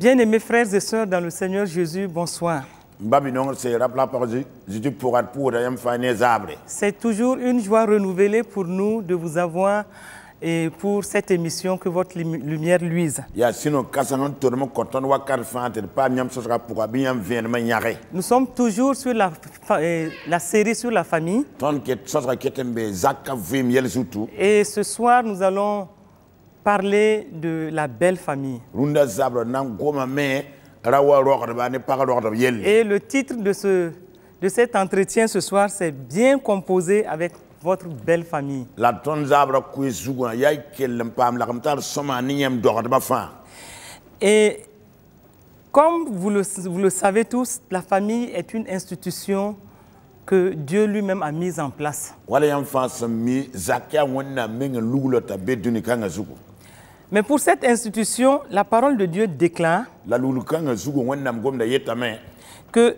Bien-aimés frères et sœurs dans le Seigneur Jésus, bonsoir. C'est toujours une joie renouvelée pour nous de vous avoir et pour cette émission que votre lumière luise. Nous sommes toujours sur la série sur la famille. Et ce soir, nous allons parler de la belle famille. Et le titre de cet entretien ce soir, c'est Bien composé avec votre belle famille. Et comme vous le savez tous, la famille est une institution que Dieu lui-même a mise en place. Mais pour cette institution, la parole de Dieu déclare que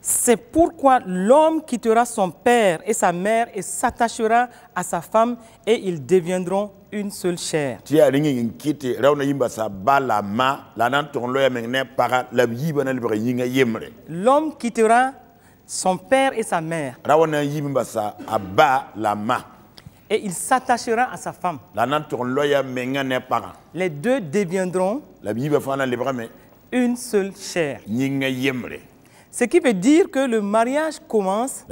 c'est pourquoi l'homme quittera son père et sa mère et s'attachera à sa femme et ils deviendront une seule chair. L'homme quittera son père et sa mère et il s'attachera à sa femme. Les deux deviendront une seule chair. Ce qui veut dire que le mariage commence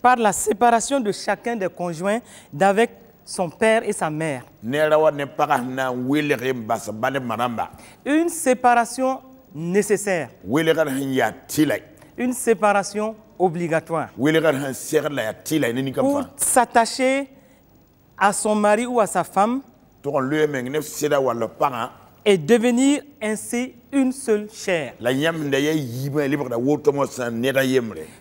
par la séparation de chacun des conjoints d'avec son père et sa mère. Une séparation nécessaire. Une séparation obligatoire. Pour s'attacher à son mari ou à sa femme et devenir ainsi une seule chair.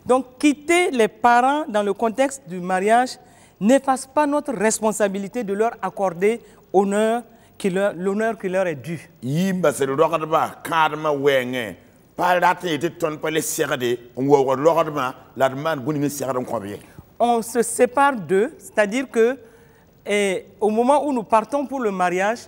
Donc quitter les parents dans le contexte du mariage n'efface pas notre responsabilité de leur accorder l'honneur qui leur est dû. On se sépare d'eux, c'est-à-dire que au moment où nous partons pour le mariage,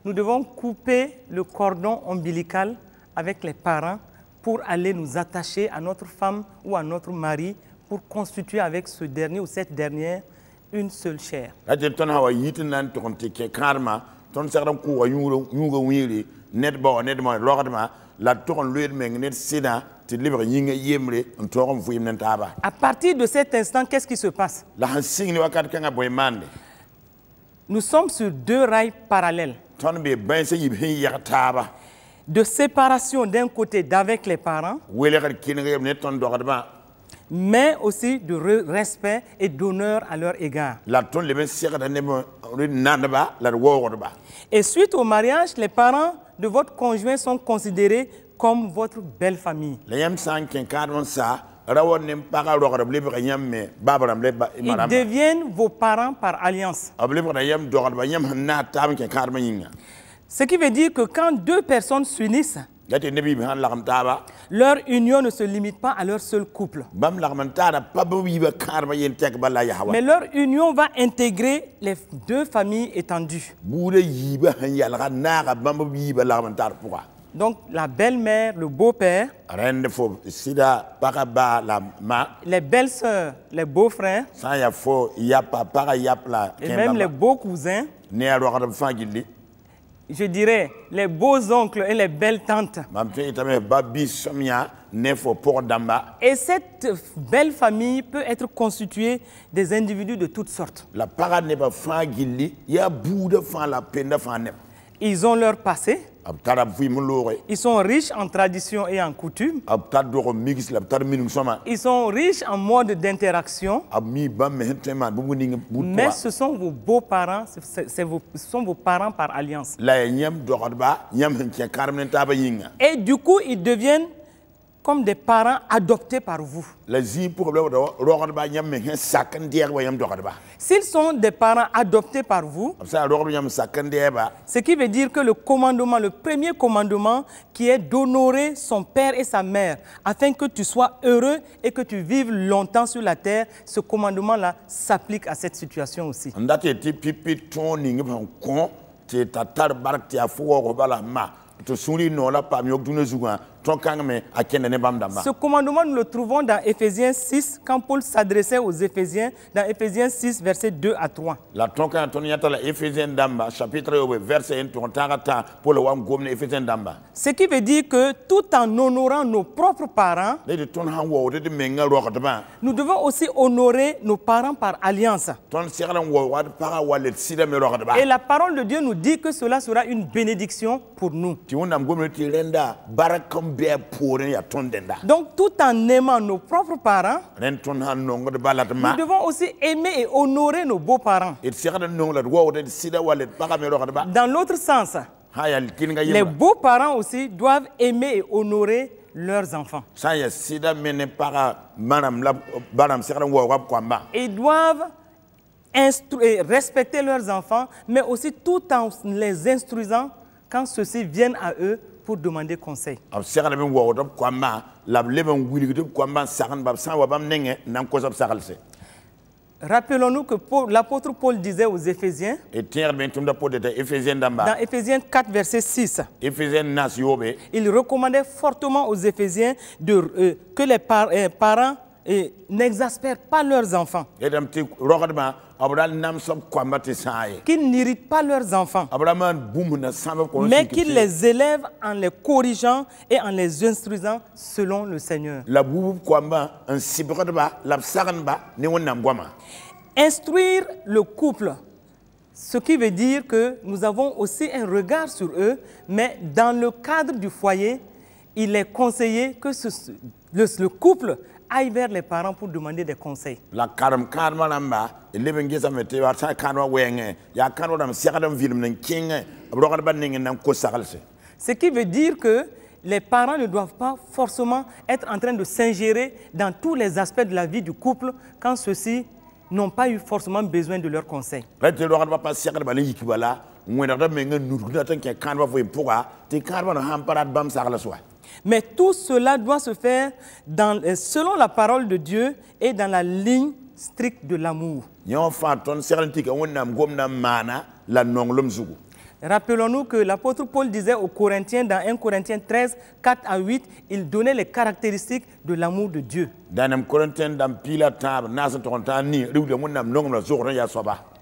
nous devons couper le cordon ombilical avec les parents pour aller nous attacher à notre femme ou à notre mari pour constituer avec ce dernier ou cette dernière une seule chair. À partir de cet instant, qu'est-ce qui se passe? Nous sommes sur deux rails parallèles. De séparation d'un côté d'avec les parents, mais aussi de respect et d'honneur à leur égard. Et suite au mariage, les parents de votre conjoint sont considérés comme votre belle famille. Ils deviennent vos parents par alliance. Ce qui veut dire que quand deux personnes s'unissent, leur union ne se limite pas à leur seul couple. Mais leur union va intégrer les deux familles étendues. Donc la belle-mère, le beau-père, les belles-sœurs, les beaux-frères, et même les beaux-cousins, je dirais les beaux-oncles et les belles-tantes. Et cette belle famille peut être constituée des individus de toutes sortes. Ils ont leur passé. Ils sont riches en traditions et en coutumes. Ils sont riches en mode d'interaction. Mais ce sont vos beaux-parents, ce sont vos parents par alliance. Et du coup, ils deviennent comme des parents adoptés par vous. S'ils sont des parents adoptés par vous, ce qui veut dire que le commandement, le premier commandement qui est d'honorer son père et sa mère afin que tu sois heureux et que tu vives longtemps sur la terre, ce commandement-là s'applique à cette situation aussi. Ce commandement, nous le trouvons dans Éphésiens 6, quand Paul s'adressait aux Éphésiens, dans Éphésiens 6, versets 2 à 3. Ce qui veut dire que tout en honorant nos propres parents, nous devons aussi honorer nos parents par alliance. Et la parole de Dieu nous dit que cela sera une bénédiction pour nous. Donc, tout en aimant nos propres parents, nous devons aussi aimer et honorer nos beaux-parents. Dans l'autre sens, les beaux-parents aussi doivent aimer et honorer leurs enfants. Ils doivent respecter leurs enfants, mais aussi tout en les instruisant quand ceux-ci viennent à eux pour demander conseil. Rappelons-nous que l'apôtre Paul disait aux Éphésiens, dans Éphésiens 4, verset 6, il recommandait fortement aux Éphésiens que les parents n'exaspèrent pas leurs enfants, qu'ils n'irritent pas leurs enfants, mais qu'ils les élèvent en les corrigeant et en les instruisant selon le Seigneur. Instruire le couple, ce qui veut dire que nous avons aussi un regard sur eux, mais dans le cadre du foyer, il est conseillé que le couple aille vers les parents pour demander des conseils. Ce qui veut dire que les parents ne doivent pas forcément être en train de s'ingérer dans tous les aspects de la vie du couple quand ceux-ci n'ont pas eu forcément besoin de leurs conseils. Mais tout cela doit se faire selon la parole de Dieu et dans la ligne stricte de l'amour. Rappelons-nous que l'apôtre Paul disait aux Corinthiens, dans 1 Corinthiens 13, 4 à 8, il donnait les caractéristiques de l'amour de Dieu.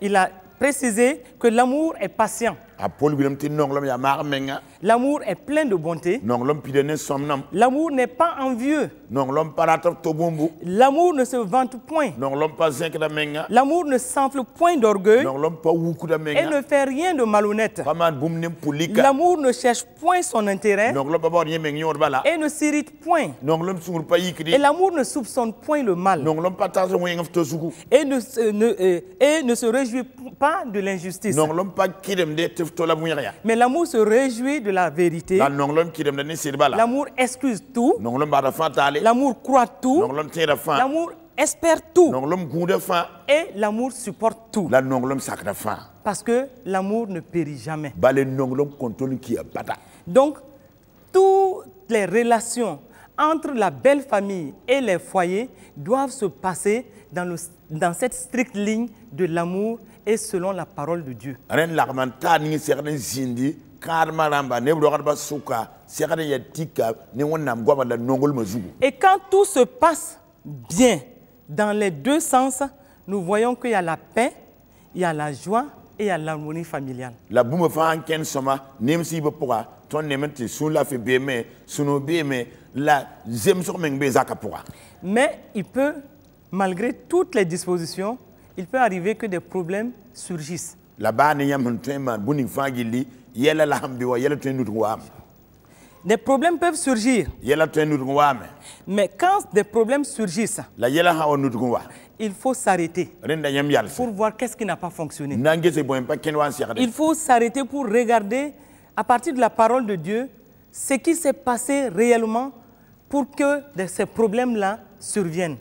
Il a précisé que l'amour est patient. L'amour est plein de bonté. L'amour n'est pas envieux. L'amour ne se vante point. L'amour ne s'enfle point d'orgueil et ne fait rien de malhonnête. L'amour ne cherche point son intérêt et ne s'irrite point. Et l'amour ne soupçonne point le mal et ne se réjouit pas de l'injustice. Mais l'amour se réjouit de la vérité. L'amour excuse tout. L'amour croit tout. L'amour espère tout. Et l'amour supporte tout. Parce que l'amour ne périt jamais. Donc, toutes les relations entre la belle famille et les foyers doivent se passer dans cette stricte ligne de l'amour et selon la parole de Dieu. Et quand tout se passe bien dans les deux sens, nous voyons qu'il y a la paix, il y a la joie et il y a l'harmonie familiale. Mais il peut, malgré toutes les dispositions, il peut arriver que des problèmes surgissent. Des problèmes peuvent surgir. Mais quand des problèmes surgissent, il faut s'arrêter pour voir qu'est-ce qui n'a pas fonctionné. Il faut s'arrêter pour regarder, à partir de la parole de Dieu, ce qui s'est passé réellement pour que ces problèmes-là surviennent.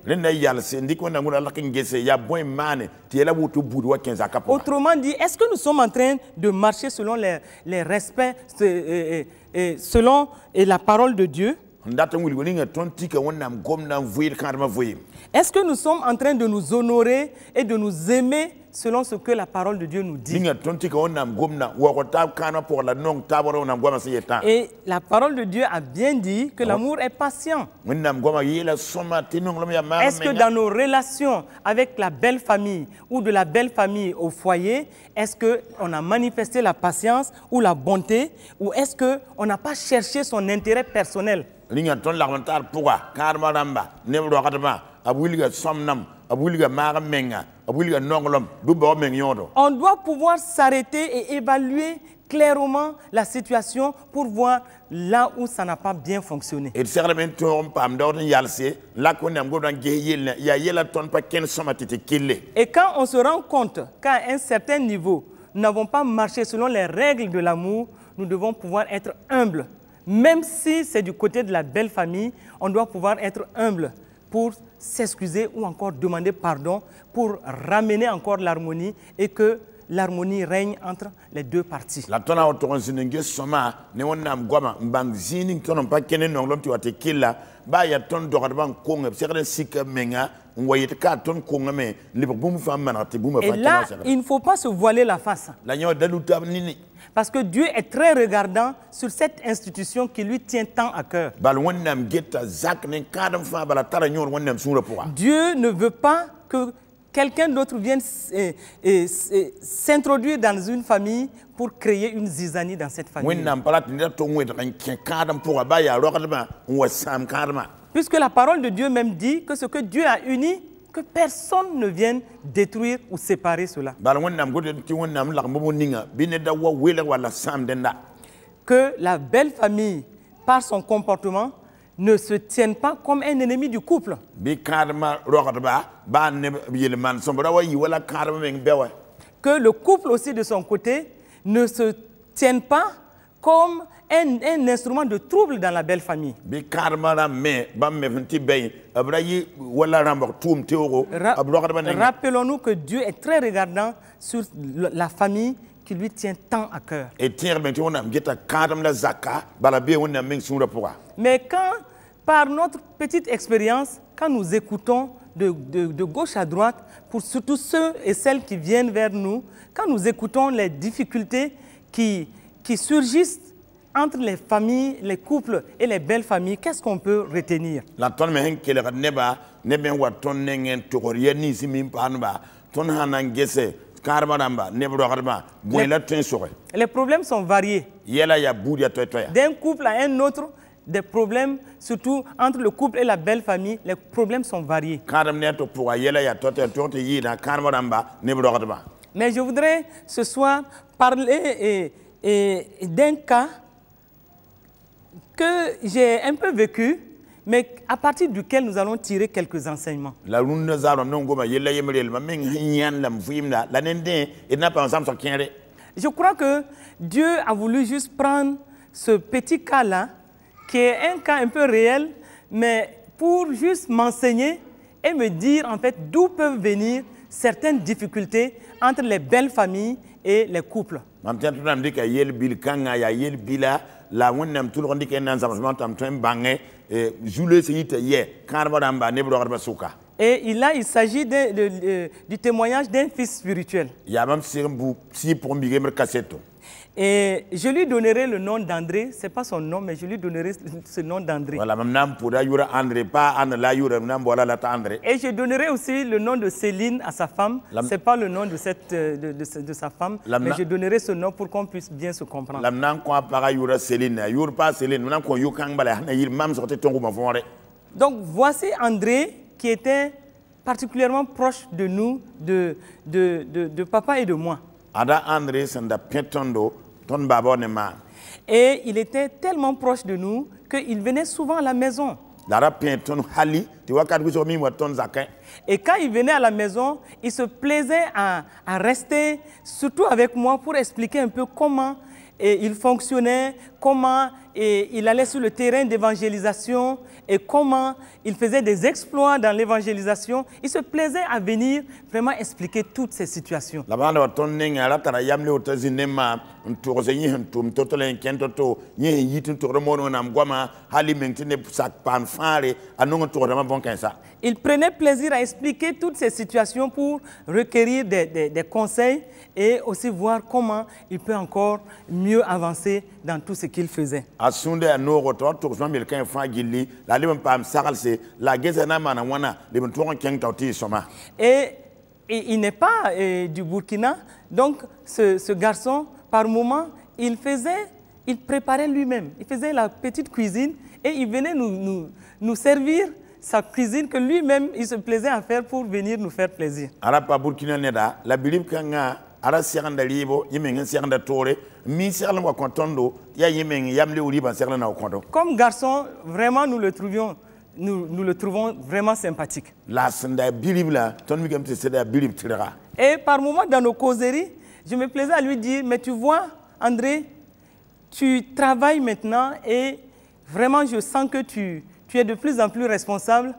Autrement dit, est-ce que nous sommes en train de marcher selon les respects, selon la parole de Dieu? Est-ce que nous sommes en train de nous honorer et de nous aimer selon ce que la parole de Dieu nous dit? Et la parole de Dieu a bien dit que l'amour est patient. Est-ce que dans nos relations avec la belle famille ou de la belle famille au foyer, est-ce qu'on a manifesté la patience ou la bonté, ou est-ce qu'on n'a pas cherché son intérêt personnel? On doit pouvoir s'arrêter et évaluer clairement la situation pour voir là où ça n'a pas bien fonctionné. Et quand on se rend compte qu'à un certain niveau, nous n'avons pas marché selon les règles de l'amour, nous devons pouvoir être humbles. Même si c'est du côté de la belle famille, on doit pouvoir être humble pour s'excuser ou encore demander pardon pour ramener encore l'harmonie et que l'harmonie règne entre les deux parties. Et là, il ne faut pas se voiler la face. Parce que Dieu est très regardant sur cette institution qui lui tient tant à cœur. Dieu ne veut pas que quelqu'un d'autre vienne s'introduire dans une famille pour créer une zizanie dans cette famille. Puisque la parole de Dieu même dit que ce que Dieu a uni, que personne ne vienne détruire ou séparer cela. Que la belle famille, par son comportement, ne se tienne pas comme un ennemi du couple. Que le couple aussi de son côté ne se tienne pas comme un instrument de trouble dans la belle famille. Rappelons-nous que Dieu est très regardant sur la famille qui lui tient tant à cœur. Mais quand, par notre petite expérience, quand nous écoutons de gauche à droite, pour surtout ceux et celles qui viennent vers nous, quand nous écoutons les difficultés qui surgissent entre les familles, les couples et les belles familles, qu'est-ce qu'on peut retenir? Les problèmes sont variés. D'un couple à un autre, des problèmes, surtout entre le couple et la belle famille, les problèmes sont variés. Mais je voudrais ce soir parler d'un cas que j'ai un peu vécu, mais à partir duquel nous allons tirer quelques enseignements. Je crois que Dieu a voulu juste prendre ce petit cas-là, qui est un cas un peu réel, mais pour juste m'enseigner et me dire en fait d'où peuvent venir certaines difficultés entre les belles familles et les couples. Et il s'agit du témoignage d'un fils spirituel. Et je lui donnerai le nom d'André, ce n'est pas son nom, mais je lui donnerai ce nom d'André. Et je donnerai aussi le nom de Céline à sa femme. Ce n'est pas le nom de sa femme, mais je donnerai ce nom pour qu'on puisse bien se comprendre. Donc voici André qui était particulièrement proche de nous, de papa et de moi. Et il était tellement proche de nous qu'il venait souvent à la maison. Et quand il venait à la maison, il se plaisait à rester, surtout avec moi, pour expliquer un peu comment il fonctionnait, comment il allait sur le terrain d'évangélisation et comment il faisait des exploits dans l'évangélisation. Il se plaisait à venir vraiment expliquer toutes ces situations. Il prenait plaisir à expliquer toutes ces situations pour requérir des conseils et aussi voir comment il peut encore mieux avancer dans tout ce qu'il faisait. Et il n'est pas du Burkina, donc ce garçon, par moment, il préparait lui-même. Il faisait la petite cuisine et il venait nous servir sa cuisine que lui-même, il se plaisait à faire pour venir nous faire plaisir. Comme garçon, vraiment, nous le trouvons vraiment sympathique. Et par moments, dans nos causeries, je me plaisais à lui dire, mais tu vois, André, tu travailles maintenant et vraiment, je sens que tu es de plus en plus responsable.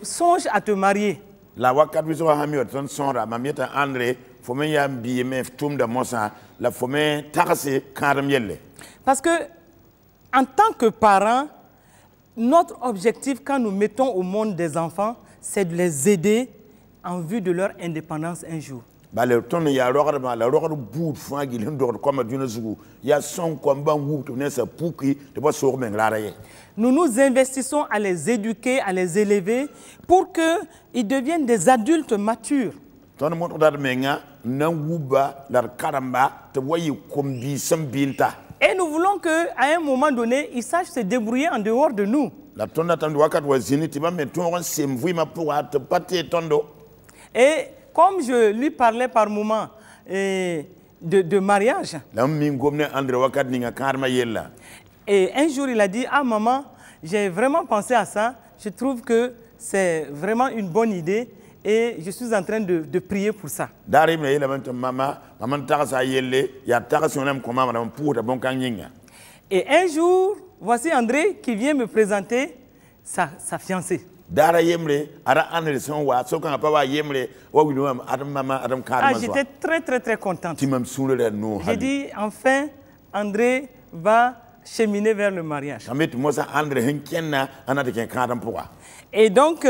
Songe à te marier. Parce que, en tant que parents, notre objectif quand nous mettons au monde des enfants, c'est de les aider en vue de leur indépendance un jour. Nous nous investissons à les éduquer, à les élever pour qu'ils deviennent des adultes matures. Et nous voulons qu'à un moment donné, ils sachent se débrouiller en dehors de nous. Et comme je lui parlais par moment de mariage, et un jour il a dit, ah maman, j'ai vraiment pensé à ça, je trouve que c'est vraiment une bonne idée et je suis en train de prier pour ça. Et un jour, voici André qui vient me présenter sa fiancée. Ah, j'étais très contente. J'ai dit, enfin, André va cheminer vers le mariage. Et donc,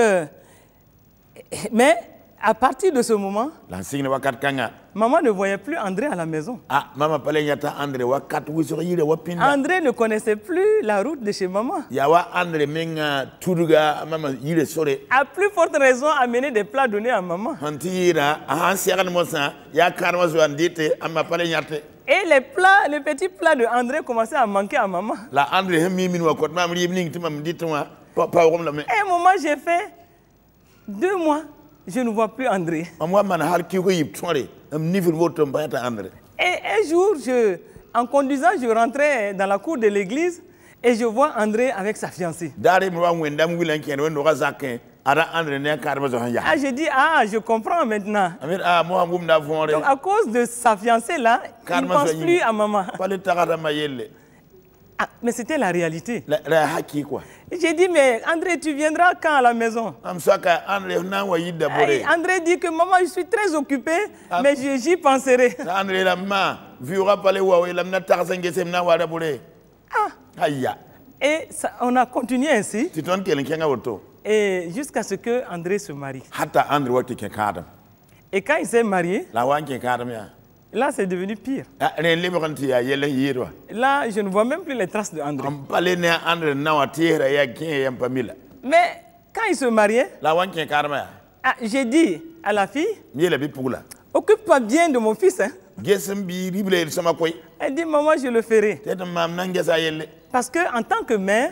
mais à partir de ce moment, maman ne voyait plus André à la maison. André ne connaissait plus la route de chez maman. À plus forte raison, amener des plats donnés à maman. Et les petits plats de André commençaient à manquer à maman. Et à un moment, j'ai fait 2 mois. Je ne vois plus André. Et un jour, en conduisant, je rentrais dans la cour de l'église et je vois André avec sa fiancée. Ah, j'ai dit, ah, je comprends maintenant. Donc, à cause de sa fiancée-là, il ne pense plus à maman. Ah, mais c'était la réalité. J'ai dit, mais André, tu viendras quand à la maison? André dit que maman, je suis très occupé, mais j'y penserai. Et ça, on a continué ainsi. Et jusqu'à ce que André se marie. Et quand il s'est marié, là, c'est devenu pire. Là, je ne vois même plus les traces de André. Mais quand il se mariait, j'ai dit à la fille, occupe-toi bien de mon fils. Hein. Elle dit, maman, je le ferai. Parce qu'en tant que mère,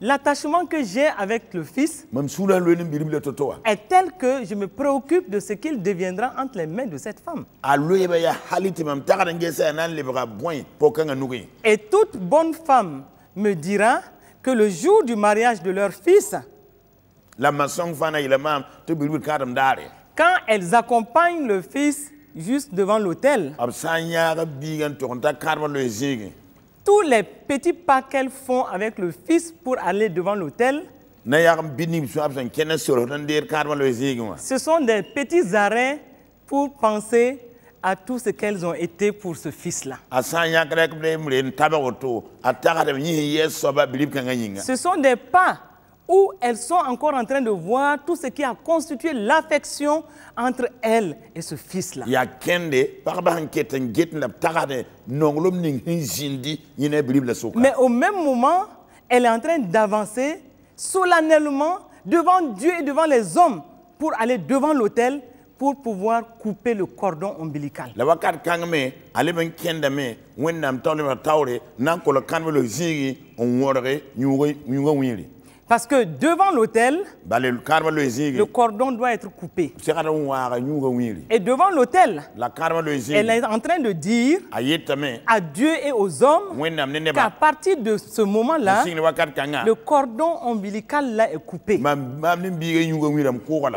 l'attachement que j'ai avec le fils est tel que je me préoccupe de ce qu'il deviendra entre les mains de cette femme. Et toute bonne femme me dira que le jour du mariage de leur fils, quand elles accompagnent le fils juste devant l'autel, tous les petits pas qu'elles font avec le fils pour aller devant l'autel, ce sont des petits arrêts pour penser à tout ce qu'elles ont été pour ce fils-là. Ce sont des pas où elles sont encore en train de voir tout ce qui a constitué l'affection entre elles et ce fils-là. Mais au même moment, elle est en train d'avancer solennellement devant Dieu et devant les hommes pour aller devant l'autel pour pouvoir couper le cordon ombilical. Parce que devant l'autel, le cordon doit être coupé. Et devant l'autel, elle est en train de dire à Dieu et aux hommes qu'à partir de ce moment-là, le cordon ombilical là est coupé.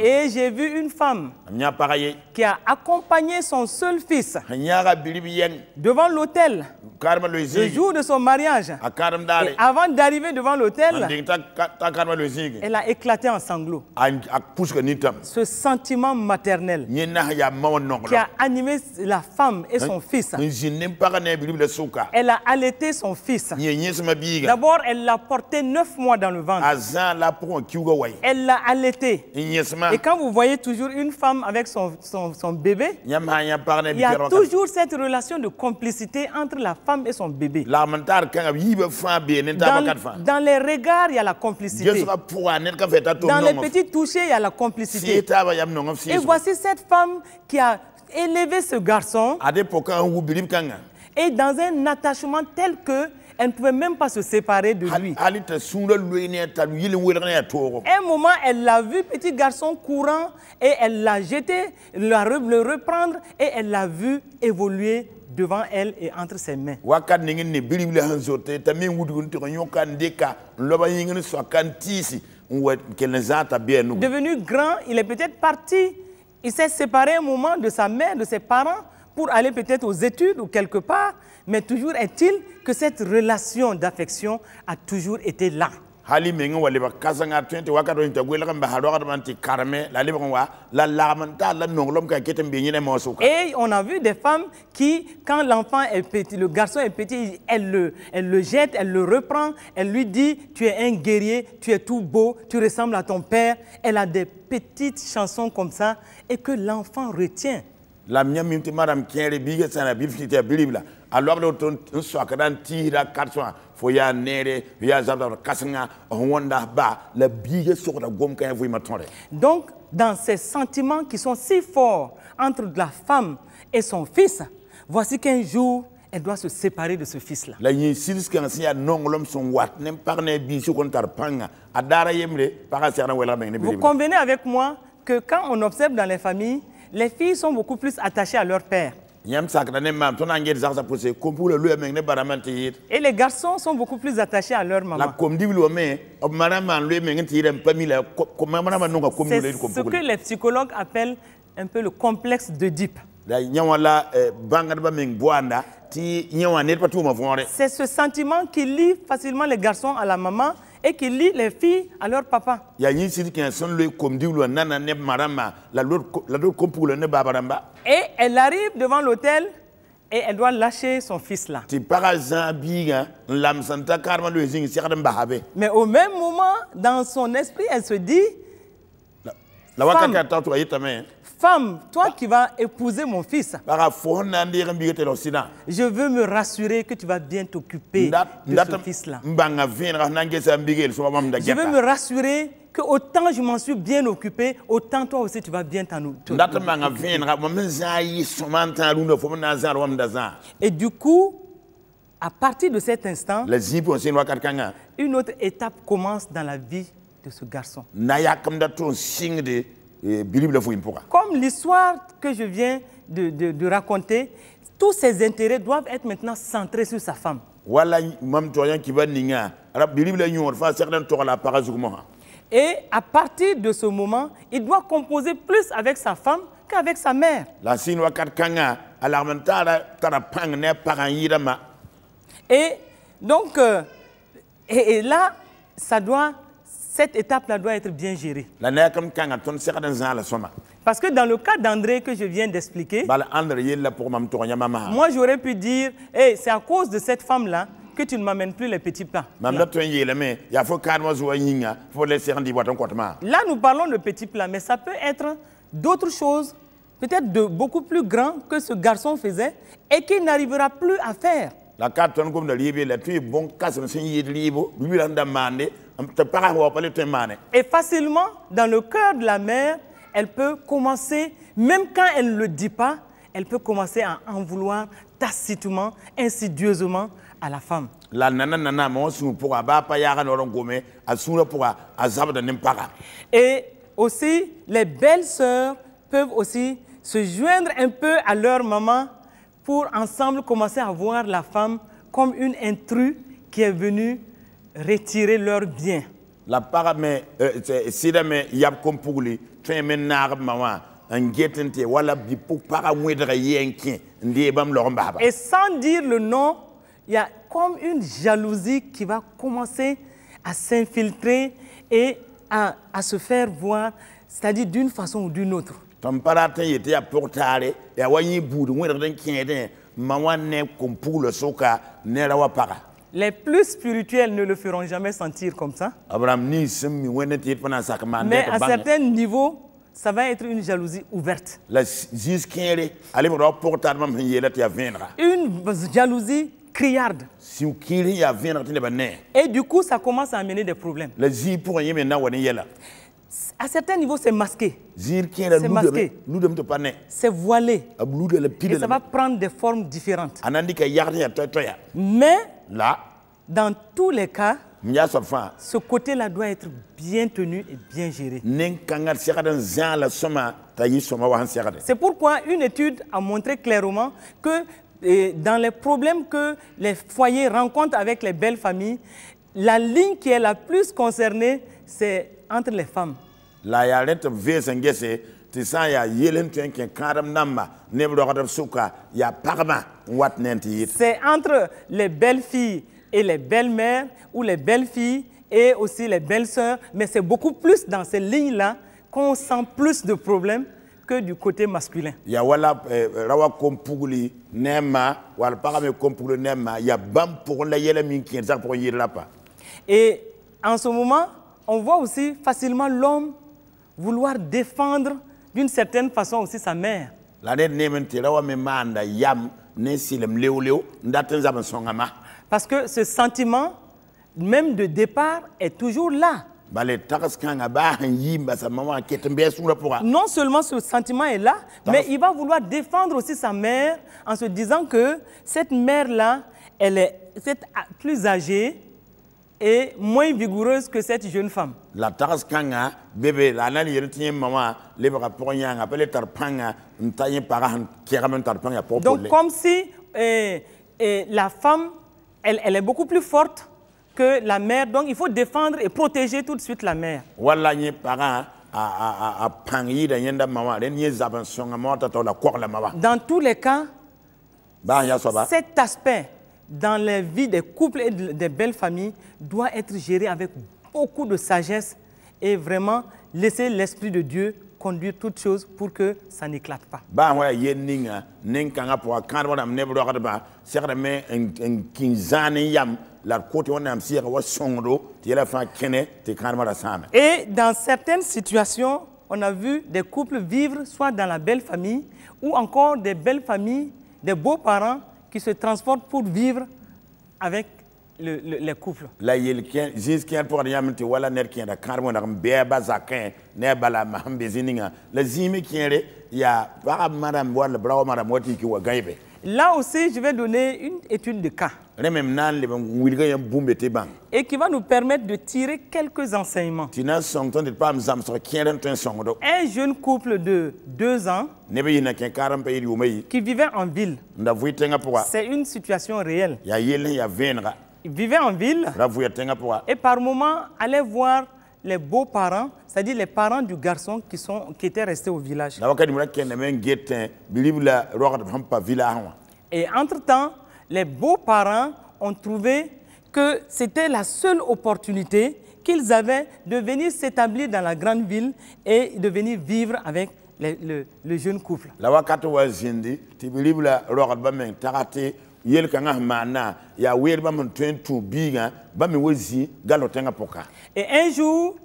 Et j'ai vu une femme qui a accompagné son seul fils devant l'autel le jour de son mariage. Et avant d'arriver devant l'autel, elle a éclaté en sanglots. Ce sentiment maternel qui a animé la femme et son fils. Elle a allaité son fils. D'abord, elle l'a porté 9 mois dans le ventre. Elle l'a allaité. Et quand vous voyez toujours une femme avec son bébé, il y a toujours cette relation de complicité entre la femme et son bébé. Dans les regards, il y a la complicité. Dans les petits touchés, il y a la complicité. Et voici cette femme qui a élevé ce garçon et dans un attachement tel que elle ne pouvait même pas se séparer de lui. À un moment, elle l'a vu, petit garçon courant, et elle l'a jeté, le reprendre, et elle l'a vu évoluer devant elle et entre ses mains. Devenu grand, il est peut-être parti, il s'est séparé un moment de sa mère, de ses parents, pour aller peut-être aux études ou quelque part, mais toujours est-il que cette relation d'affection a toujours été là. Et on a vu des femmes qui, quand l'enfant est petit, le garçon est petit, elle le jette, elle le reprend, elle lui dit « Tu es un guerrier, tu es tout beau, tu ressembles à ton père ». Elle a des petites chansons comme ça et que l'enfant retient. La miamite madame Kéré Biga sana bifita bilibla alors le ton swakadan tira katwa foya nere ya zabda kasanga wonda ba la biga sokda gom kan vous matore. Donc dans ces sentiments qui sont si forts entre la femme et son fils, voici qu'un jour elle doit se séparer de ce fils-là. La yisis kan sia nongolom son wat nem parne bi su kon tar panga adara yemre para serna wala ben. Vous convenez avec moi que quand on observe dans les familles, les filles sont beaucoup plus attachées à leur père. Et les garçons sont beaucoup plus attachés à leur maman. C'est ce que les psychologues appellent un peu le complexe d'Oedipe. C'est ce sentiment qui lie facilement les garçons à la maman et qui lie les filles à leur papa. Et elle arrive devant l'autel et elle doit lâcher son fils là. Mais au même moment, dans son esprit, elle se dit, femme, toi qui vas épouser mon fils, je veux me rassurer que tu vas bien t'occuper de ce fils-là. Je veux me rassurer que autant je m'en suis bien occupé, autant toi aussi tu vas bien t'en occuper. Et du coup, à partir de cet instant, une autre étape commence dans la vie de ce garçon. Comme l'histoire que je viens de raconter, tous ses intérêts doivent être maintenant centrés sur sa femme. Et à partir de ce moment, il doit composer plus avec sa femme qu'avec sa mère. Et Donc, et là, cette étape-là doit être bien gérée. Parce que dans le cas d'André que je viens d'expliquer, moi j'aurais pu dire, hey, c'est à cause de cette femme-là que tu ne m'amènes plus les petits plats. Là, nous parlons de petits plats, mais ça peut être d'autres choses, peut-être de beaucoup plus grands que ce garçon faisait et qu'il n'arrivera plus à faire. Et facilement, dans le cœur de la mère, elle peut commencer, même quand elle ne le dit pas, elle peut commencer à en vouloir tacitement, insidieusement à la femme. Et aussi, les belles-sœurs peuvent aussi se joindre un peu à leur maman pour ensemble commencer à voir la femme comme une intruse qui est venue retirer leurs biens. La parame, si jamais il y a comme pour lui, tu es maintenant maman, un guettente, voilà, pour et sans dire le nom, il y a comme une jalousie qui va commencer à s'infiltrer et à se faire voir, c'est-à-dire d'une façon ou d'une autre. Les plus spirituels ne le feront jamais sentir comme ça. Mais à certains niveaux, ça va être une jalousie ouverte. Une jalousie criarde. Et du coup, ça commence à amener des problèmes. À certains niveaux, c'est masqué. C'est masqué. C'est voilé. Et ça va prendre des formes différentes. Mais, dans tous les cas, ce côté-là doit être bien tenu et bien géré. C'est pourquoi une étude a montré clairement que dans les problèmes que les foyers rencontrent avec les belles familles, la ligne qui est la plus concernée, c'est entre les femmes. C'est entre les belles filles et les belles-mères, ou les belles-filles et aussi les belles-sœurs, mais c'est beaucoup plus dans ces lignes-là qu'on sent plus de problèmes que du côté masculin. Et en ce moment, on voit aussi facilement l'homme vouloir défendre d'une certaine façon aussi sa mère. Parce que ce sentiment, même de départ, est toujours là. Non seulement ce sentiment est là, mais il va vouloir défendre aussi sa mère en se disant que cette mère-là, elle est plus âgée et moins vigoureuse que cette jeune femme. Donc comme si la femme, elle est beaucoup plus forte que la mère, donc il faut défendre et protéger tout de suite la mère. Dans tous les cas, cet aspect dans la vie des couples et des belles familles doit être géré avec beaucoup de sagesse et vraiment laisser l'Esprit de Dieu conduire toutes choses pour que ça n'éclate pas. Et dans certaines situations, on a vu des couples vivre soit dans la belle famille ou encore des belles familles, des beaux-parents qui se transportent pour vivre avec les couples. Là aussi, je vais donner une étude de cas et qui va nous permettre de tirer quelques enseignements. Un jeune couple de 2 ans qui vivait en ville. C'est une situation réelle. Il vivait en ville et par moment allait voir les beaux-parents, c'est-à-dire les parents du garçon qui étaient restés au village. Et entre-temps, les beaux-parents ont trouvé que c'était la seule opportunité qu'ils avaient de venir s'établir dans la grande ville et de venir vivre avec le jeune couple. La wakati wa zindi tibilibla rogat ba men takate yel kanga mana ya wer ba men tentu biga ba me wozi galo tenga poka. Et un jour,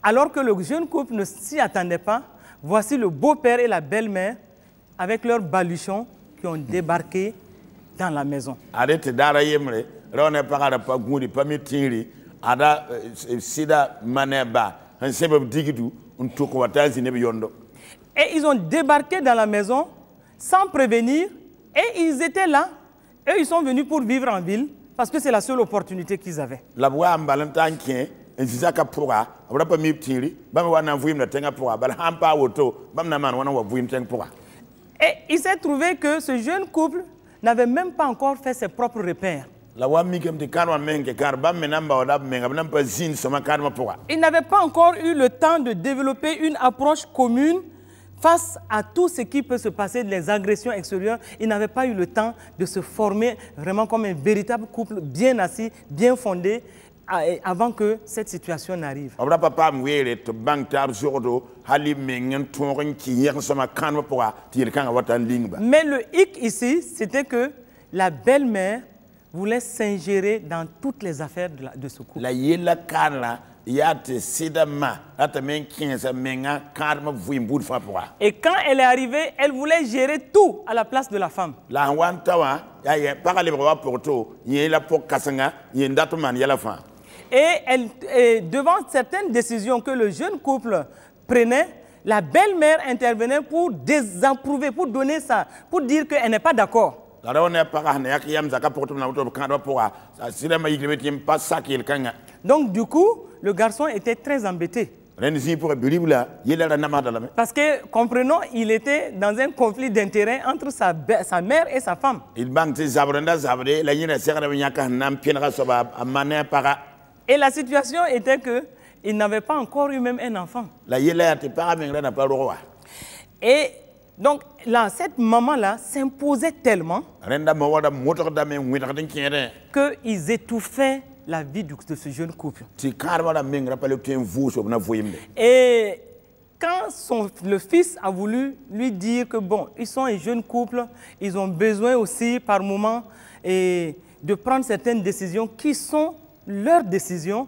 alors que le jeune couple ne s'y attendait pas, voici le beau-père et la belle-mère avec leurs baluchons qui ont débarqué dans la maison. Arete dara yemre rone pakara pa gudi pa mitiri ada sida maneba un sebab digidu un tuko watazi ne yondo. Et ils ont débarqué dans la maison sans prévenir et ils étaient là. Eux, ils sont venus pour vivre en ville parce que c'est la seule opportunité qu'ils avaient. La voix en balantanquien, et Zizaka pourra, après pas miptiri, bam wana vuim la tenga pourra, bal hampa woto, bam naman wana wa vuim tenga pourra. Et il s'est trouvé que ce jeune couple n'avait même pas encore fait ses propres repères. La voix mikem de karma menke car bam menamba oda menga bam pas zin soma karma pourra. Il n'avait pas encore eu le temps de développer une approche commune face à tout ce qui peut se passer, les agressions extérieures. Il n'avait pas eu le temps de se former vraiment comme un véritable couple bien assis, bien fondé, avant que cette situation n'arrive. Mais le hic ici, c'était que la belle-mère voulait s'ingérer dans toutes les affaires de ce couple. Et quand elle est arrivée, elle voulait gérer tout à la place de la femme. Et devant certaines décisions que le jeune couple prenait, la belle-mère intervenait pour désapprouver, pour donner ça, pour dire qu'elle n'est pas d'accord. Donc du coup, le garçon était très embêté. Parce que, comprenons, il était dans un conflit d'intérêts entre sa mère et sa femme. Et la situation était qu'il n'avait pas encore eu même un enfant. Et donc là, cette maman-là s'imposait tellement qu'ils étouffaient la vie de ce jeune couple. Et quand le fils a voulu lui dire que bon, ils sont un jeune couple, ils ont besoin aussi par moment de prendre certaines décisions qui sont leurs décisions,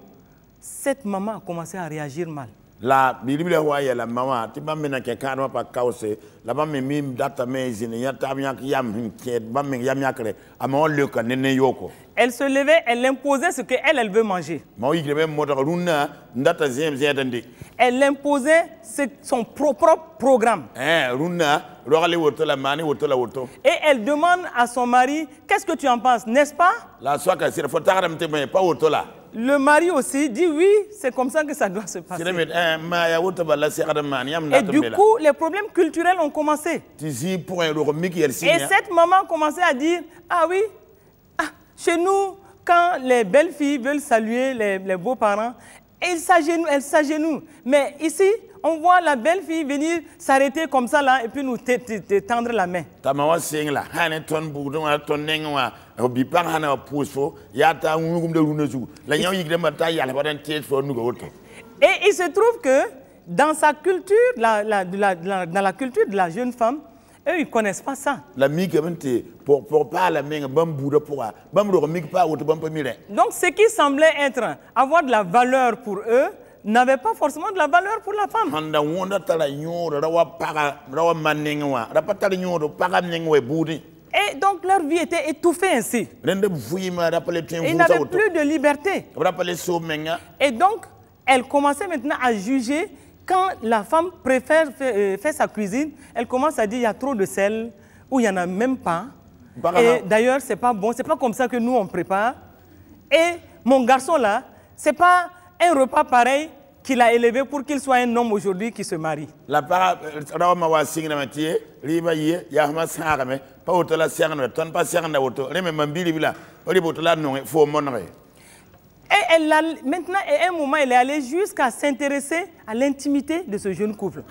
cette maman a commencé à réagir mal. La Bible voyait la maman, tu vas mener quelqu'un par cause, la maman mime data maison, yam yam yakre, à mon lieu qu'un yoko. Elle se levait, elle imposait ce qu'elle veut manger. Elle imposait son propre programme. Et elle demande à son mari, qu'est-ce que tu en penses, n'est-ce pas? Le mari aussi dit oui, c'est comme ça que ça doit se passer. Et du coup, les problèmes culturels ont commencé. Et cette maman a commencé à dire, ah oui, chez nous, quand les belles filles veulent saluer les beaux-parents, elles s'agenouillent. Mais ici, on voit la belle fille venir s'arrêter comme ça là et puis nous tendre la main. Et il se trouve que dans sa culture, dans la culture de la jeune femme, eux, ils ne connaissent pas ça. Donc, ce qui semblait avoir de la valeur pour eux, n'avait pas forcément de la valeur pour la femme. Et donc leur vie était étouffée ainsi. Ils n'avaient plus de liberté. Et donc, elle commençait maintenant à juger. Quand la femme préfère faire sa cuisine, elle commence à dire qu'il y a trop de sel, ou il n'y en a même pas. Et d'ailleurs, ce n'est pas bon, ce n'est pas comme ça que nous on prépare. Et mon garçon là, ce n'est pas un repas pareil qu'il a élevé pour qu'il soit un homme aujourd'hui qui se marie. Et maintenant, à un moment, elle est allée jusqu'à s'intéresser à l'intimité de ce jeune couple.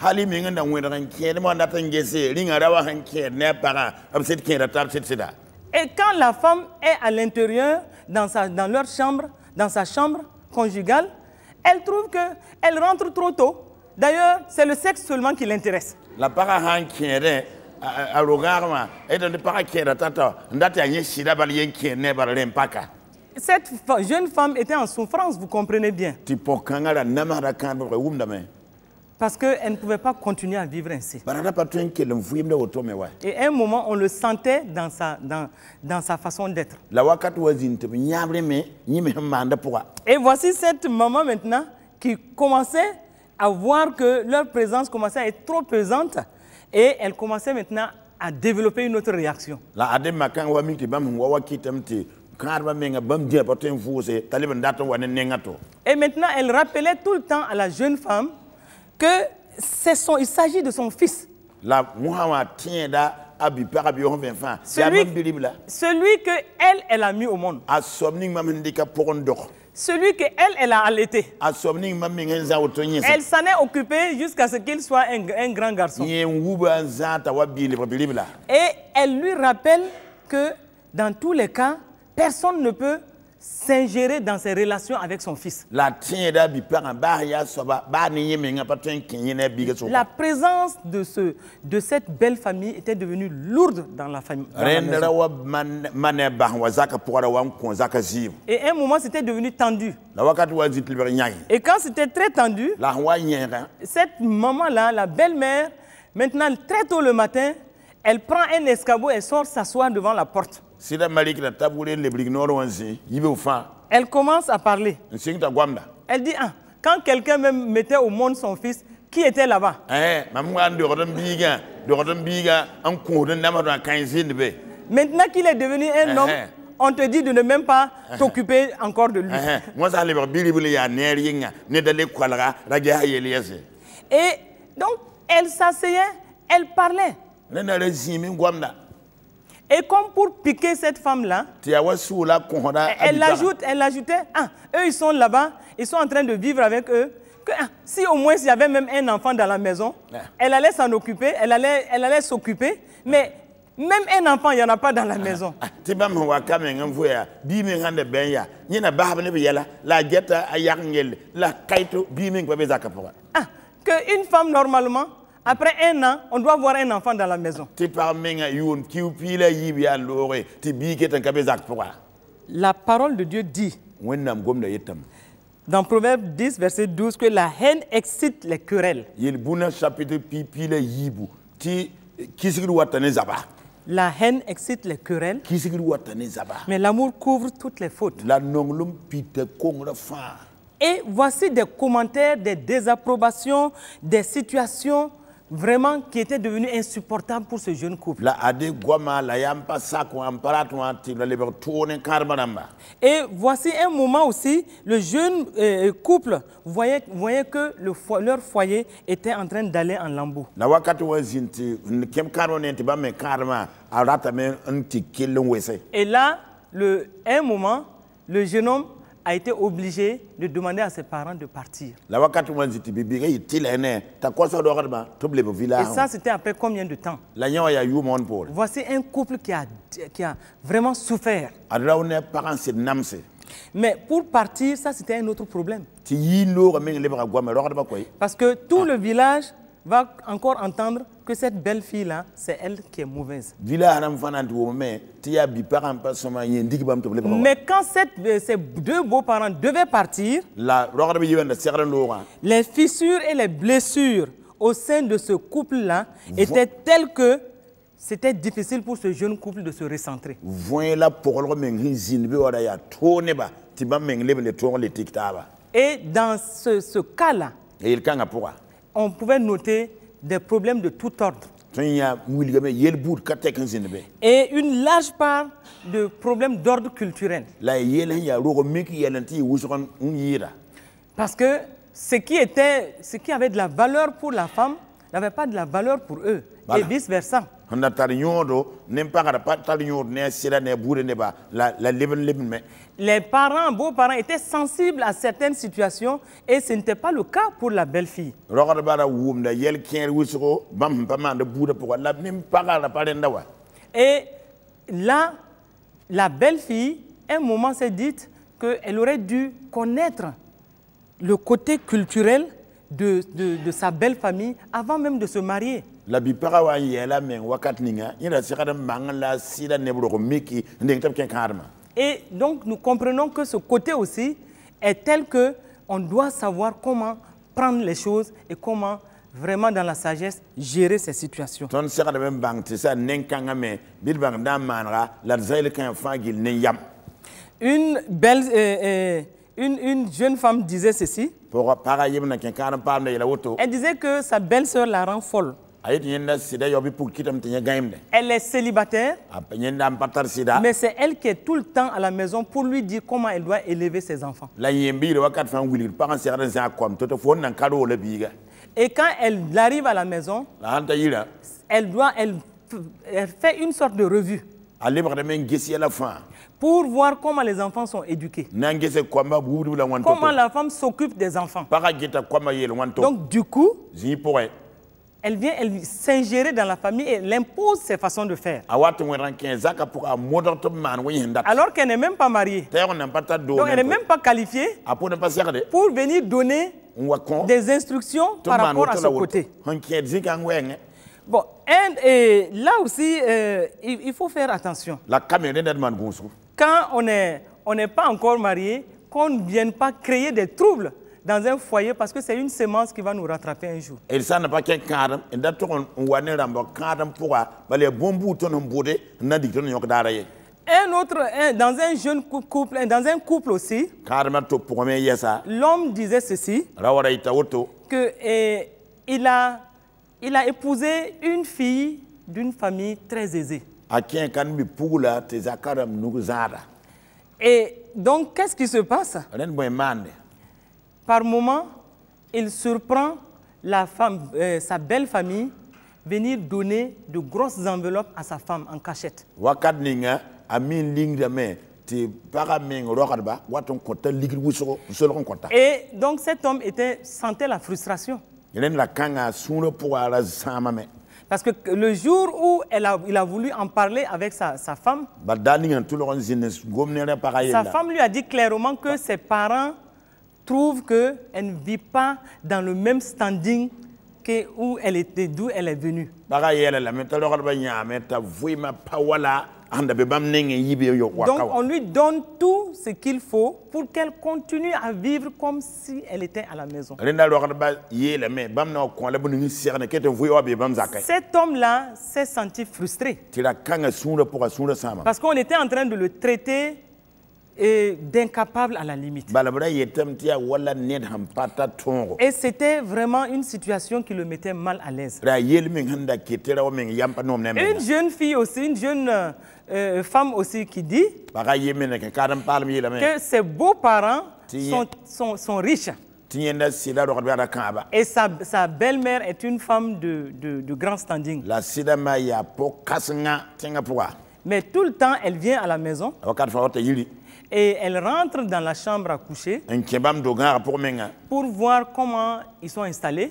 Et quand la femme est à l'intérieur, dans leur chambre, dans sa chambre conjugale, elle trouve qu'elle rentre trop tôt. D'ailleurs, c'est le sexe seulement qui l'intéresse. La para qui est à l'ogarma et de para qui est tata, ndate a yeshida balien qui est né par l'empaka. Cette jeune femme était en souffrance, vous comprenez bien. Tipo kangala namara kan bo wumdame. Parce qu'elle ne pouvait pas continuer à vivre ainsi. Et à un moment, on le sentait dans sa façon d'être. Et voici cette maman maintenant qui commençait à voir que leur présence commençait à être trop pesante et elle commençait maintenant à développer une autre réaction. Et maintenant, elle rappelait tout le temps à la jeune femme qu'il s'agit de son fils. Celui qu'elle a mis au monde. Celui qu'elle a allaité. Elle s'en est occupée jusqu'à ce qu'il soit un grand garçon. Et elle lui rappelle que dans tous les cas, personne ne peut s'ingérer dans ses relations avec son fils. La présence de cette belle famille était devenue lourde dans la famille. Et à un moment, c'était devenu tendu. Et quand c'était très tendu, cette maman-là, la belle-mère, maintenant, très tôt le matin, elle prend un escabeau et sort s'asseoir devant la porte. Elle commence à parler. Elle dit, quand quelqu'un même mettait au monde son fils, qui était là-bas? Maintenant qu'il est devenu un homme, on te dit de ne même pas t'occuper encore de lui. Et donc, elle s'asseyait, elle parlait. Et comme pour piquer cette femme-là, elle ajoutait, eux ils sont là-bas, ils sont en train de vivre avec eux. Si au moins il y avait même un enfant dans la maison, elle allait s'en occuper, elle allait s'occuper, mais même un enfant, il n'y en a pas dans la maison. Qu'une femme, normalement, après un an, on doit voir un enfant dans la maison. La parole de Dieu dit, dans Proverbe 10, verset 12, que la haine excite les querelles. La haine excite les querelles, mais l'amour couvre toutes les fautes. Et voici des commentaires, des désapprobations, des situations vraiment qui étaient devenues insupportables pour ce jeune couple. Et voici un moment aussi, le jeune couple voyait que leur foyer était en train d'aller en lambeaux. Et là, un moment, le jeune homme a été obligé de demander à ses parents de partir. Et ça, c'était après combien de temps? Voici un couple qui a vraiment souffert. Mais pour partir, ça, c'était un autre problème. Parce que tout le village va encore entendre que cette belle fille-là, c'est elle qui est mauvaise. Mais quand ces deux beaux-parents devaient partir, les fissures et les blessures au sein de ce couple-là étaient telles que c'était difficile pour ce jeune couple de se recentrer. Et dans ce cas-là, on pouvait noter des problèmes de tout ordre. Et une large part de problèmes d'ordre culturel. Parce que ce qui avait de la valeur pour la femme n'avait pas de la valeur pour eux. Et vice-versa. Les parents, beaux-parents étaient sensibles à certaines situations et ce n'était pas le cas pour la belle-fille. Et là, la belle-fille, à un moment, s'est dit qu'elle aurait dû connaître le côté culturel de sa belle famille avant même de se marier. La bipara wa yela men wakat ninga ina sikada mangala sida nebro miki ndeng tap ken karma. Et donc nous comprenons que ce côté aussi est tel que on doit savoir comment prendre les choses et comment vraiment dans la sagesse gérer ces situations. Ton sikada men bang tisa nenkanga me bil bang da manra la zail kan fagil ne yam. Une belle une jeune femme disait ceci. Elle disait que sa belle-sœur la rend folle. Elle est célibataire, mais c'est elle qui est tout le temps à la maison pour lui dire comment elle doit élever ses enfants. Et quand elle arrive à la maison, elle fait une sorte de revue pour voir comment les enfants sont éduqués. Comment la femme s'occupe des enfants. Donc du coup, elle vient s'ingérer dans la famille et elle impose ses façons de faire. Alors qu'elle n'est même pas mariée. Donc elle n'est même pas qualifiée pour venir donner des instructions par rapport à ce côté. Bon, et là aussi, il faut faire attention. Quand on n'est pas encore marié, qu'on ne vienne pas créer des troubles dans un foyer parce que c'est une sémence qui va nous rattraper un jour. Dans un jeune couple, dans un couple aussi, l'homme disait ceci, qu'il a épousé une fille d'une famille très aisée. Et donc, qu'est-ce qui se passe? Par moment, il surprend la femme, sa belle famille, venir donner de grosses enveloppes à sa femme en cachette. Et donc cet homme sentait la frustration. Parce que le jour où il a voulu en parler avec sa femme, sa femme lui a dit clairement que ses parents trouvent qu'elle ne vit pas dans le même standing d'où elle est venue. Donc on lui donne tout ce qu'il faut pour qu'elle continue à vivre comme si elle était à la maison. Cet homme-là s'est senti frustré. Parce qu'on était en train de le traiter d'incapable à la limite. Et c'était vraiment une situation qui le mettait mal à l'aise. Une jeune fille aussi, une jeune femme aussi qui dit que ses beaux-parents sont riches. Et sa belle-mère est une femme de grand standing. Mais tout le temps, elle vient à la maison. Et elle rentre dans la chambre à coucher pour voir comment ils sont installés.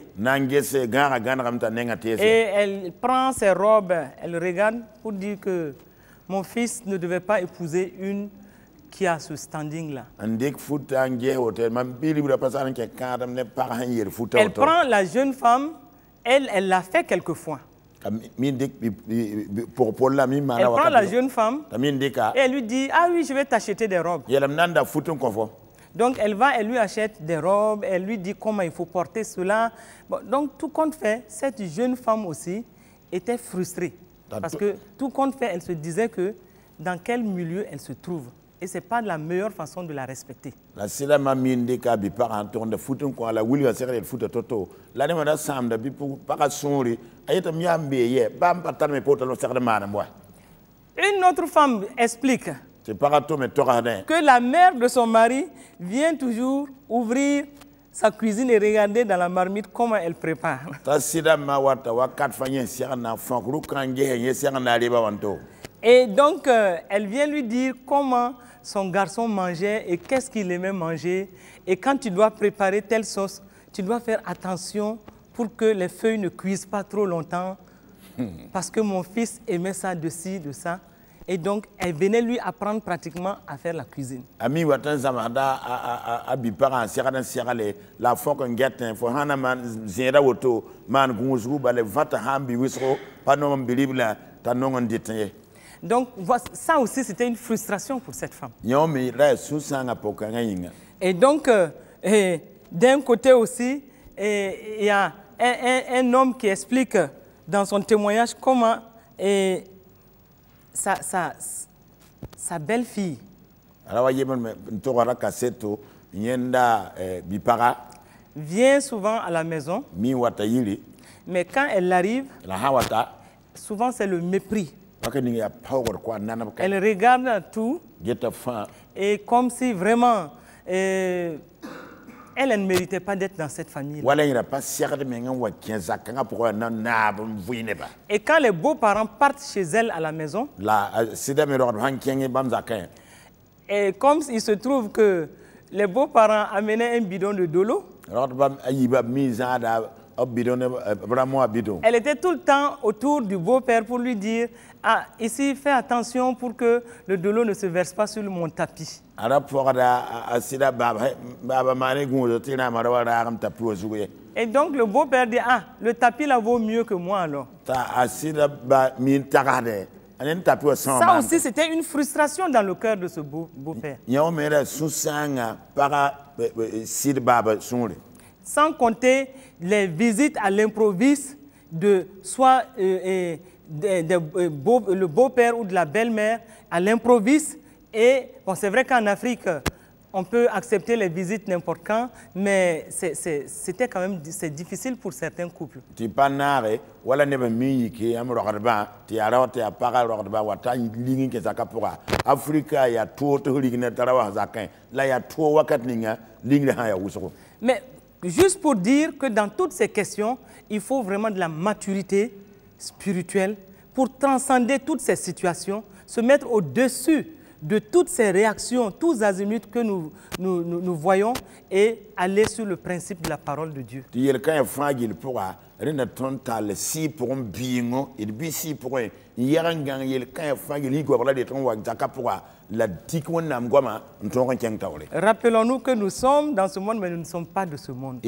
Et elle prend ses robes, elle regarde pour dire que mon fils ne devait pas épouser une qui a ce standing-là. Elle prend la jeune femme, elle l'a fait quelquefois. Elle prend la jeune femme et elle lui dit, ah oui, je vais t'acheter des robes. Donc elle va, elle lui achète des robes, elle lui dit comment il faut porter cela. Bon, donc tout compte fait, cette jeune femme aussi était frustrée. Parce que tout compte fait, elle se disait que dans quel milieu elle se trouve. Et ce n'est pas la meilleure façon de la respecter. Une autre femme explique que la mère de son mari vient toujours ouvrir sa cuisine et regarder dans la marmite comment elle prépare. Et donc, elle vient lui dire comment son garçon mangeait et qu'est-ce qu'il aimait manger. Et quand tu dois préparer telle sauce, tu dois faire attention pour que les feuilles ne cuisent pas trop longtemps. Parce que mon fils aimait ça, de ci, de ça. Et donc, elle venait lui apprendre pratiquement à faire la cuisine. Ami watan zamanda a bipara sirana sirale la foko ngeten fo hana man zera woto man gunzu bale vata hambi wisro panom bilibla tanon nditenye. Donc, ça aussi, c'était une frustration pour cette femme. Et donc, d'un côté aussi, il y a un homme qui explique dans son témoignage comment sa belle-fille vient souvent à la maison, mais quand elle arrive, souvent c'est le mépris. Elle regarde tout et comme si vraiment elle ne méritait pas d'être dans cette famille. Et quand les beaux-parents partent chez elle à la maison, et comme il se trouve que les beaux-parents amenaient un bidon de l'eau, elle était tout le temps autour du beau-père pour lui dire « Ah, ici, fais attention pour que le de l'eau ne se verse pas sur mon tapis. » Et donc le beau-père dit « Ah, le tapis là vaut mieux que moi alors. » Ça aussi, c'était une frustration dans le cœur de ce beau-père. Sans compter les visites à l'improviste de soit le beau-père ou de la belle-mère à l'improviste. Et bon, c'est vrai qu'en Afrique, on peut accepter les visites n'importe quand, mais c'était quand même difficile pour certains couples. Mais juste pour dire que dans toutes ces questions, il faut vraiment de la maturité spirituelle pour transcender toutes ces situations, se mettre au-dessus de toutes ces réactions, tous azimuts que nous voyons et aller sur le principe de la parole de Dieu. Rappelons-nous que nous sommes dans ce monde, mais nous ne sommes pas de ce monde.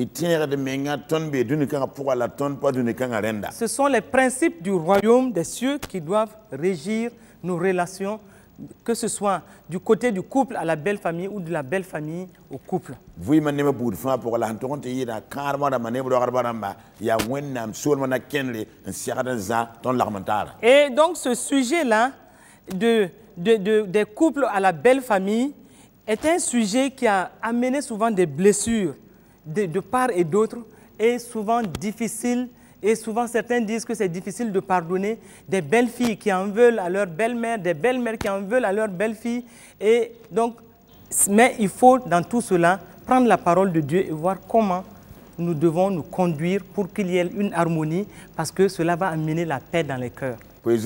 Ce sont les principes du royaume des cieux qui doivent régir nos relations, que ce soit du côté du couple à la belle famille ou de la belle famille au couple. Et donc ce sujet-là des couples à la belle famille est un sujet qui a amené souvent des blessures de part et d'autre et souvent difficile. Et souvent, certains disent que c'est difficile de pardonner des belles filles qui en veulent à leur belle-mère, des belles-mères qui en veulent à leur belle-fille. Et donc, mais il faut, dans tout cela, prendre la parole de Dieu et voir comment nous devons nous conduire pour qu'il y ait une harmonie, parce que cela va amener la paix dans les cœurs. Quelles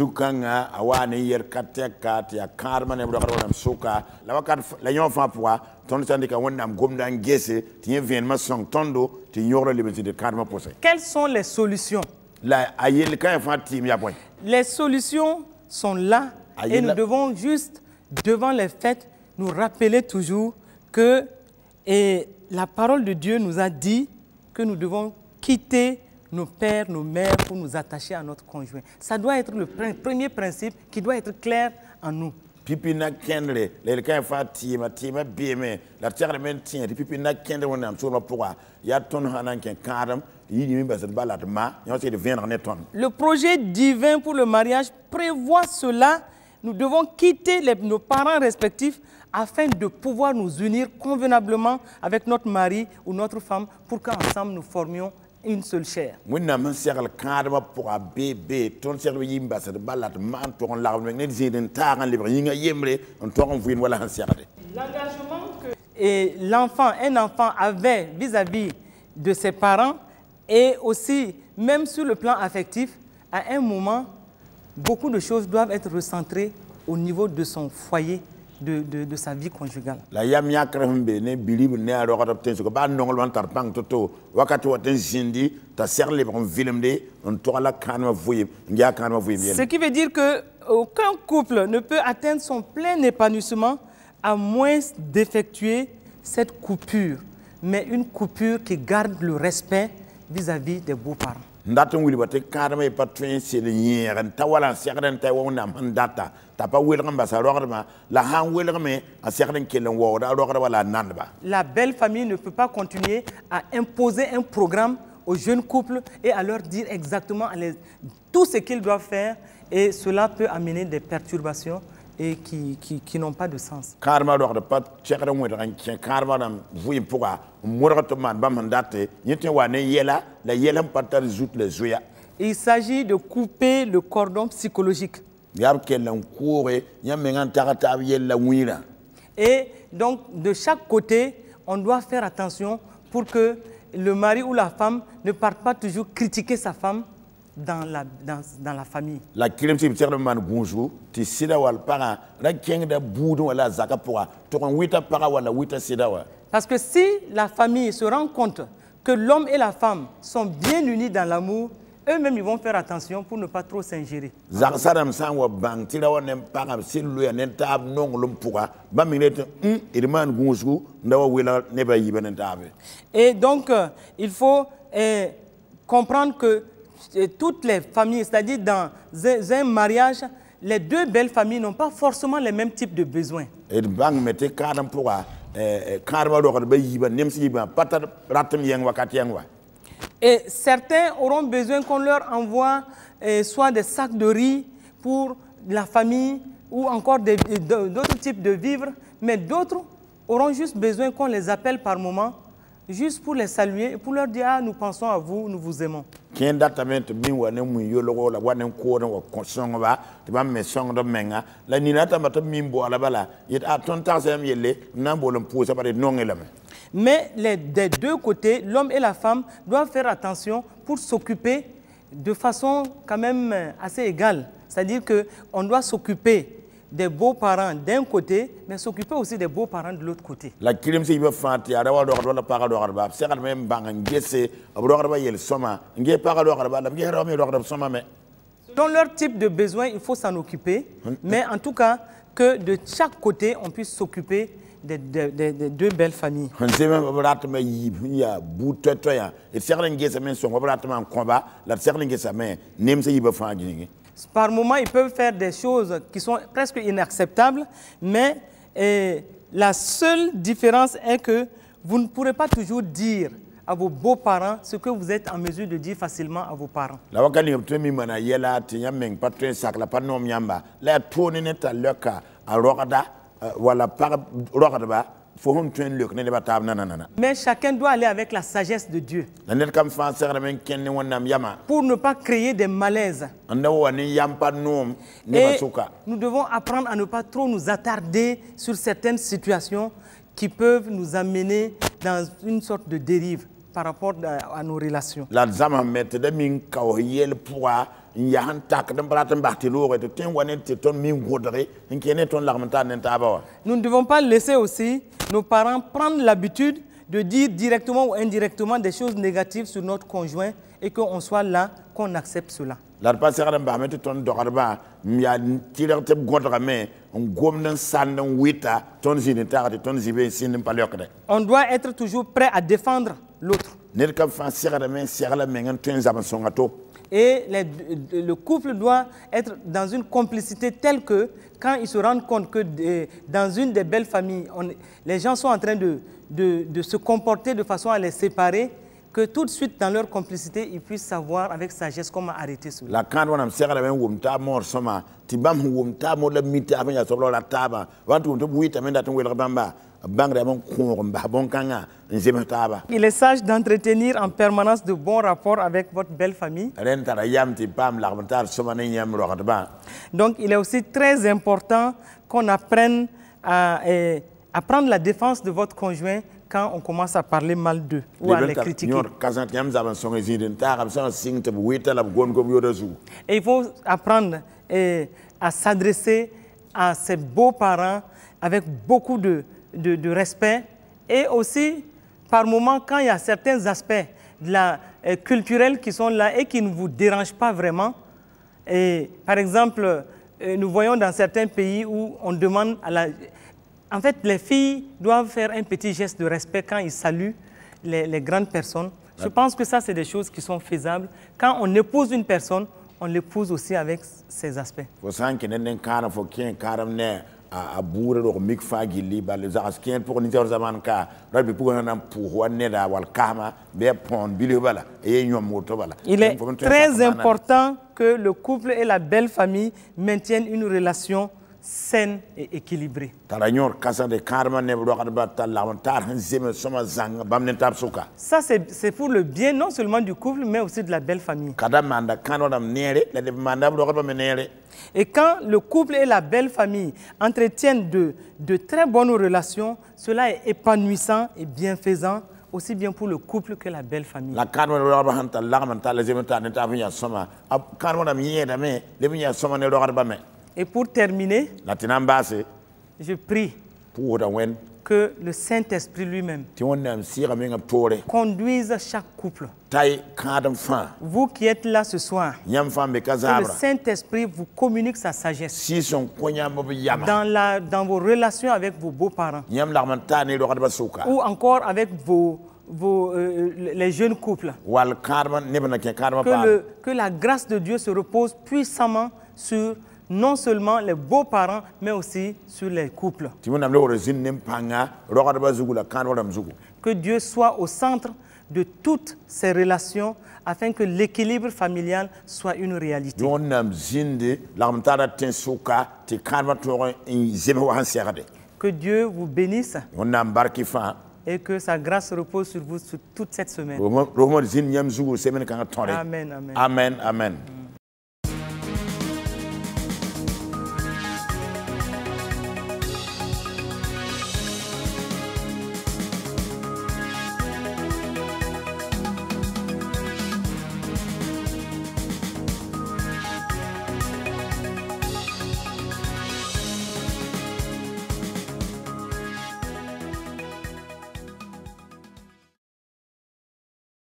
sont les solutions? Les solutions sont là et nous devons juste, devant les faits, nous rappeler toujours que la parole de Dieu nous a dit que nous devons quitter nos pères, nos mères pour nous attacher à notre conjoint. Ça doit être le premier principe qui doit être clair en nous. Pipina kendre le kan fa tima beme la terre men tien pipina kendre wonam so no pourquoi ya ton hanan ken kadam yini mi basat balat ma yon c'est de venir en ton. Le projet divin pour le mariage prévoit cela. Nous devons quitter nos parents respectifs afin de pouvoir nous unir convenablement avec notre mari ou notre femme pour qu'ensemble nous formions une seule chair. L'engagement que un enfant avait vis-à-vis de ses parents et aussi même sur le plan affectif, à un moment, beaucoup de choses doivent être recentrées au niveau de son foyer, de sa vie conjugale. Ce qui veut dire que aucun couple ne peut atteindre son plein épanouissement à moins d'effectuer cette coupure, mais une coupure qui garde le respect vis-à-vis des beaux-parents. Ndata wili bate karma e patwen se le yeren tawala sekren tay wona mandata tapa welgam ba sa rogrma la han welgame a sekren kelen wo da rogra wala nanba. La belle famille ne peut pas continuer à imposer un programme aux jeunes couples et à leur dire exactement tout ce qu'ils doivent faire, et cela peut amener des perturbations et qui n'ont pas de sens. Karma rogra pat sekren wedran ken karma dam vuim pourquoi morto man ba mandate yete wane yela la yelam patar zout les zoya. Il s'agit de couper le cordon psychologique. Et donc, de chaque côté, on doit faire attention pour que le mari ou la femme ne parte pas toujours critiquer sa femme dans la famille. La kirimsi biterne man bonjour, ti sida wal para, la kengda boudou wala zakapora, to kan wita para wala wita sida wa. Parce que si la famille se rend compte que l'homme et la femme sont bien unis dans l'amour, eux-mêmes ils vont faire attention pour ne pas trop s'ingérer. Zaksadam sanwa bang tira wa nem para silu ya nentab nong lumpura, ba minete irman bonjour, ndawa wila neba yibenentabe. Et donc il faut comprendre que toutes les familles, c'est-à-dire dans un mariage, les deux belles familles n'ont pas forcément les mêmes types de besoins. Et bang mette kadam pourra et certains auront besoin qu'on leur envoie soit des sacs de riz pour la famille ou encore d'autres types de vivres, mais d'autres auront juste besoin qu'on les appelle par moment, juste pour les saluer et pour leur dire ah, nous pensons à vous, nous vous aimons. Mais des deux côtés, l'homme et la femme doivent faire attention pour s'occuper de façon quand même assez égale. C'est-à-dire qu'on doit s'occuper des beaux-parents d'un côté, mais s'occuper aussi des beaux-parents de l'autre côté. Dans leur type de besoin, il faut s'en occuper, mais en tout cas, que de chaque côté, on puisse s'occuper des deux belles familles. Par moments, ils peuvent faire des choses qui sont presque inacceptables, mais la seule différence est que vous ne pourrez pas toujours dire à vos beaux-parents ce que vous êtes en mesure de dire facilement à vos parents. Mais chacun doit aller avec la sagesse de Dieu pour ne pas créer des malaises. Et nous devons apprendre à ne pas trop nous attarder sur certaines situations qui peuvent nous amener dans une sorte de dérive par rapport à nos relations. Nous ne devons pas laisser aussi nos parents prendre l'habitude de dire directement ou indirectement des choses négatives sur notre conjoint et qu'on soit là, qu'on accepte cela. On doit être toujours prêt à défendre l'autre. Et le couple doit être dans une complicité telle que quand ils se rendent compte que dans une des belles familles, les gens sont en train de se comporter de façon à les séparer, que tout de suite dans leur complicité, ils puissent savoir avec sagesse comment arrêter cela. Il est sage d'entretenir en permanence de bons rapports avec votre belle famille. Donc il est aussi très important qu'on apprenne à prendre la défense de votre conjoint quand on commence à parler mal d'eux ou à les critiquer. Et il faut apprendre à s'adresser à ses beaux-parents avec beaucoup de respect, et aussi par moments quand il y a certains aspects culturels qui sont là et qui ne vous dérangent pas vraiment. Et, par exemple, nous voyons dans certains pays où on demande à la... En fait, les filles doivent faire un petit geste de respect quand ils saluent les grandes personnes. Je pense que ça, c'est des choses qui sont faisables. Quand on épouse une personne, on l'épouse aussi avec ces aspects. A bourre le mic fagili bal les askien pour ni zaman ka rabbi pour nan pour waneda wal kama be pon bilibala et ñom moto bala. Il est très important que le couple et la belle famille maintiennent une relation saine et équilibrée. Ça, c'est pour le bien non seulement du couple, mais aussi de la belle famille. Et quand le couple et la belle famille entretiennent de très bonnes relations, cela est épanouissant et bienfaisant, aussi bien pour le couple que la belle famille. Et pour terminer, je prie que le Saint-Esprit lui-même conduise chaque couple. Vous qui êtes là ce soir, que le Saint-Esprit vous communique sa sagesse dans vos relations avec vos beaux-parents ou encore avec les jeunes couples. Que la grâce de Dieu se repose puissamment sur non seulement les beaux-parents, mais aussi sur les couples. Que Dieu soit au centre de toutes ces relations afin que l'équilibre familial soit une réalité. Que Dieu vous bénisse et que sa grâce repose sur vous toute cette semaine. Amen, amen. Amen, amen.